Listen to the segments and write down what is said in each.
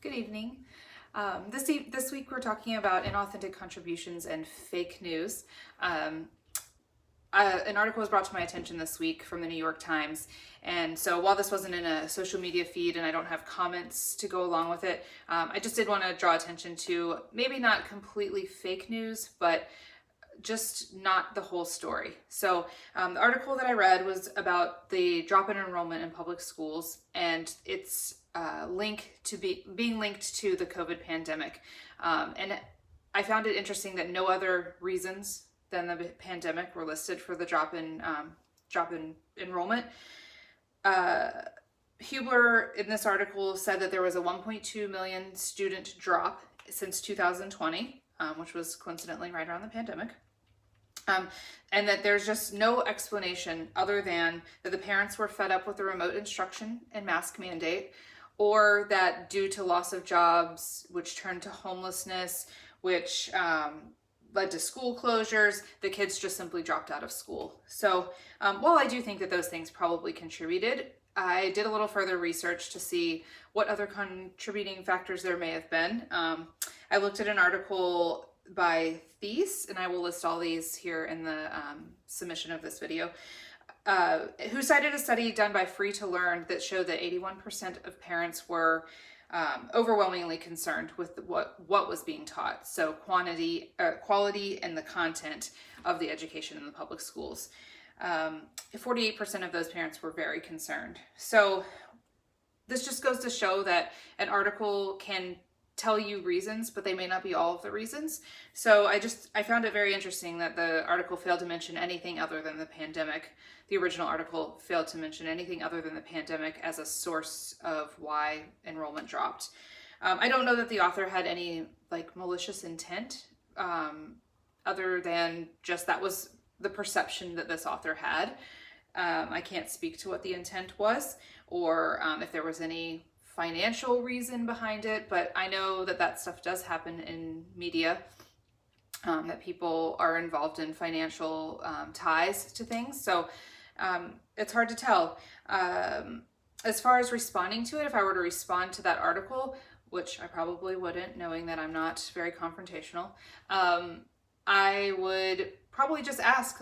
Good evening. This week we're talking about inauthentic contributions and fake news. An article was brought to my attention this week from the New York Times, and so while this wasn't in a social media feed and I don't have comments to go along with it, I just did want to draw attention to maybe not completely fake news, but just not the whole story. So the article that I read was about the drop in enrollment in public schools, and it's being linked to the COVID pandemic. And I found it interesting that no other reasons than the pandemic were listed for the drop in enrollment. Hubler in this article said that there was a 1.2 million student drop since 2020, which was coincidentally right around the pandemic. And that there's just no explanation other than that the parents were fed up with the remote instruction and mask mandate, or that due to loss of jobs, which turned to homelessness, which led to school closures, the kids just simply dropped out of school. So while I do think that those things probably contributed, I did a little further research to see what other contributing factors there may have been. I looked at an article by Thies, and I will list all these here in the submission of this video, who cited a study done by Free to Learn that showed that 81% of parents were overwhelmingly concerned with what was being taught. So quality, and the content of the education in the public schools. 48% of those parents were very concerned. So this just goes to show that an article can tell you reasons, but they may not be all of the reasons. So I found it very interesting that the article failed to mention anything other than the pandemic. The original article failed to mention anything other than the pandemic as a source of why enrollment dropped. I don't know that the author had any malicious intent, other than just that was the perception that this author had. I can't speak to what the intent was, or if there was any financial reason behind it, but I know that stuff does happen in media, that people are involved in financial ties to things. So it's hard to tell. As far as responding to it, if I were to respond to that article, which I probably wouldn't, knowing that I'm not very confrontational, I would probably just ask,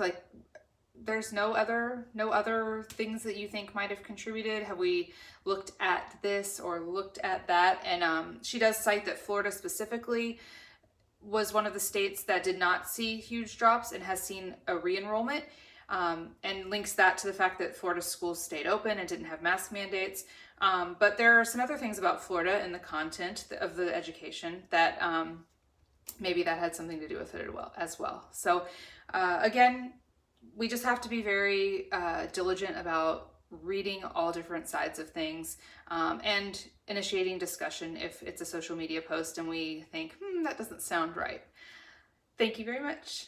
there's no other things that you think might have contributed? Have we looked at this or looked at that? And she does cite that Florida specifically was one of the states that did not see huge drops and has seen a re-enrollment, and links that to the fact that Florida schools stayed open and didn't have mask mandates. But there are some other things about Florida and the content of the education that maybe that had something to do with it as well. So again, we just have to be very diligent about reading all different sides of things, and initiating discussion if it's a social media post and we think, that doesn't sound right. Thank you very much.